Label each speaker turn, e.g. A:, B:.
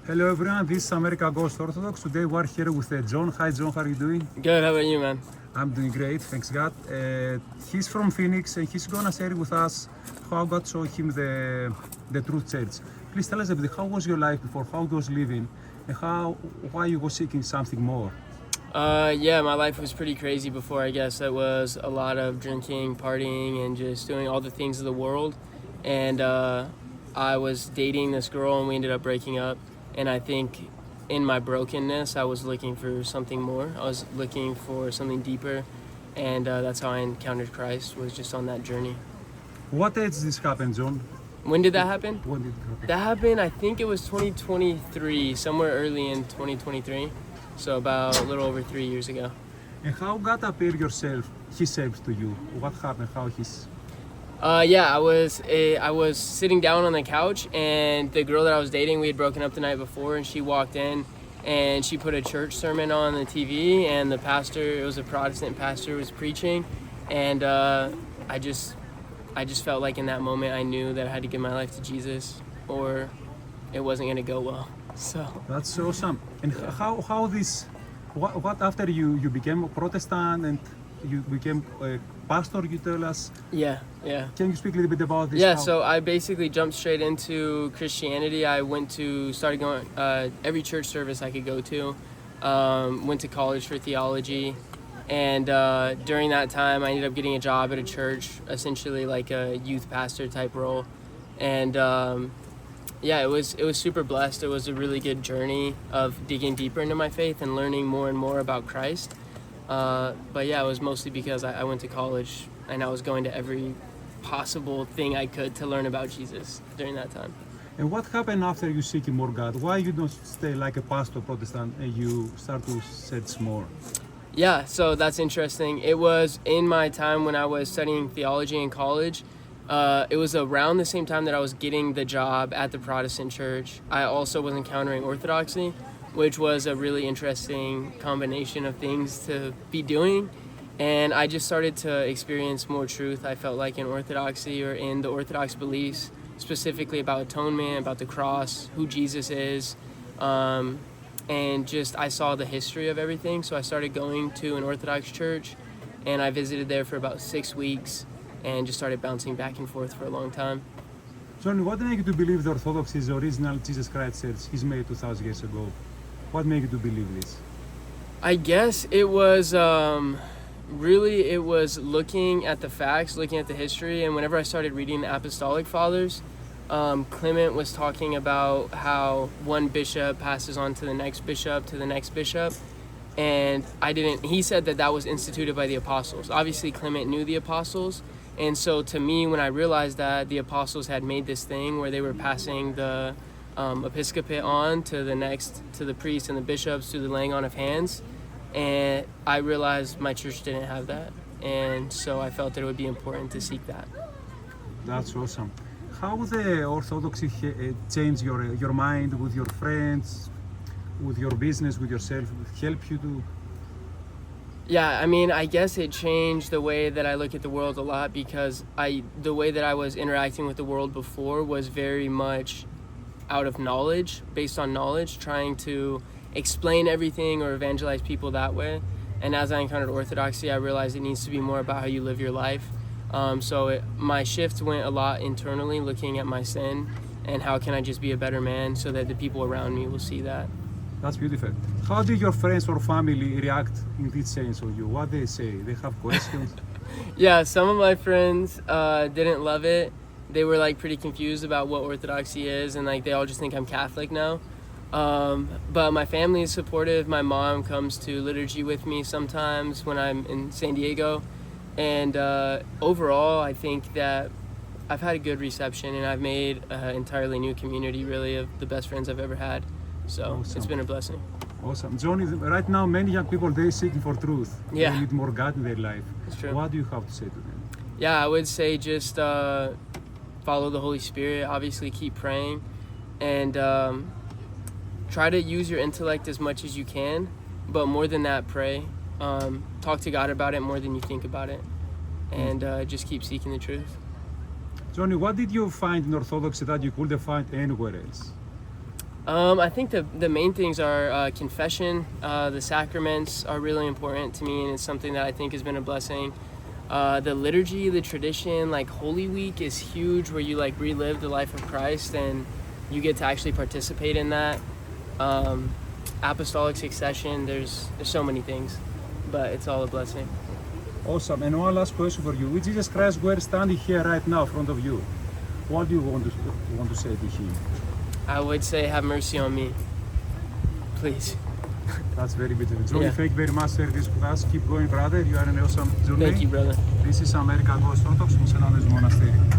A: Hello everyone, this is America Goes Orthodox. Today we are here with John. Hi John, how are you doing?
B: Good, how about you, man?
A: I'm doing great, thanks God. He's from Phoenix and he's gonna share with us how God showed him the true church. Please tell us a bit, how was your life before, how you was living, and why you was seeking something more?
B: Yeah, my life was pretty crazy before, I guess. It was a lot of drinking, partying, and just doing all the things of the world. And I was dating this girl and we ended up breaking up. And I think in my brokenness, I was looking for something more. I was looking for something deeper. And that's how I encountered Christ, was just on that journey.
A: What age did this happen, John?
B: When did that happen?
A: When did it happen?
B: That happened, I think it was 2023, somewhere early in 2023. So about a little over 3 years ago.
A: And how God appeared himself to you? What happened? How he's...
B: Yeah, I was sitting down on the couch, and the girl that I was dating, we had broken up the night before, and she walked in and she put a church sermon on the TV, and the pastor, it was a Protestant pastor, was preaching, and I just felt like in that moment I knew that I had to give my life to Jesus or it wasn't going to go well. So
A: That's awesome. And how this, what after you became a Protestant and you became a pastor, you tell us?
B: yeah.
A: Can you speak a little bit about this?
B: Yeah, so I basically jumped straight into Christianity. I started going every church service I could go to. Went to college for theology, and during that time, I ended up getting a job at a church, essentially like a youth pastor type role. And yeah, it was super blessed. It was a really good journey of digging deeper into my faith and learning more and more about Christ. But yeah, it was mostly because I went to college and I was going to every possible thing I could to learn about Jesus during that time.
A: And what happened after you seeking more God? Why you don't stay like a pastor Protestant and you start to search more?
B: Yeah, so that's interesting. It was in my time when I was studying theology in college. It was around the same time that I was getting the job at the Protestant church. I also was encountering Orthodoxy, which was a really interesting combination of things to be doing. And I just started to experience more truth, I felt like, in Orthodoxy or in the Orthodox beliefs, specifically about atonement, about the cross, who Jesus is. And just I saw the history of everything. So I started going to an Orthodox church, and I visited there for about 6 weeks and just started bouncing back and forth for a long time.
A: Johnny, what made you to believe the Orthodox is the original Jesus Christ Church He's made 2,000 years ago? What made you to believe this?
B: I guess it was really it was looking at the facts, looking at the history, and whenever I started reading the Apostolic Fathers, Clement was talking about how one bishop passes on to the next bishop, and he said that was instituted by the apostles. Obviously Clement knew the apostles, and so to me, when I realized that the apostles had made this thing where they were passing the episcopate on to the priests and the bishops through the laying on of hands, and I realized my church didn't have that, and so I felt that it would be important to seek that.
A: That's awesome. How the Orthodoxy change your mind with your friends, with your business, with yourself, help you to?
B: Yeah, I mean, I guess it changed the way that I look at the world a lot, because the way that I was interacting with the world before was very much out of knowledge, based on knowledge, trying to explain everything or evangelize people that way. And as I encountered Orthodoxy, I realized it needs to be more about how you live your life. My shift went a lot internally, looking at my sin and how can I just be a better man so that the people around me will see that.
A: That's beautiful. How do your friends or family react in this sense of you? What they say? They have questions?
B: Yeah, some of my friends didn't love it. They were like pretty confused about what Orthodoxy is, and like they all just think I'm Catholic now. But my family is supportive. My mom comes to liturgy with me sometimes when I'm in San Diego. And overall, I think that I've had a good reception, and I've made an entirely new community, really, of the best friends I've ever had. So
A: Awesome.
B: It's been a blessing.
A: Awesome. Johnny, right now many young people, they're seeking for truth.
B: Yeah.
A: They need more God in their life.
B: That's true.
A: What do you have to say to them?
B: Yeah, I would say just follow the Holy Spirit, obviously keep praying, and try to use your intellect as much as you can, but more than that, pray. Talk to God about it more than you think about it, and just keep seeking the truth.
A: Johnny, what did you find in Orthodoxy that you couldn't find anywhere else?
B: I think the main things are confession. The sacraments are really important to me, and it's something that I think has been a blessing. The liturgy, the tradition, like Holy Week is huge, where you like relive the life of Christ and you get to actually participate in that. Apostolic succession, there's so many things, but it's all a blessing.
A: Awesome. And one last question for you. If Jesus Christ were standing here right now in front of you, what do you want to say to him?
B: I would say, have mercy on me, please.
A: That's very beautiful. Johnny,
B: Yeah.
A: thank you very much for this with us. Keep going, brother. You are an awesome journey.
B: Thank you, brother.
A: This is America Orthodox, Muslim monastery.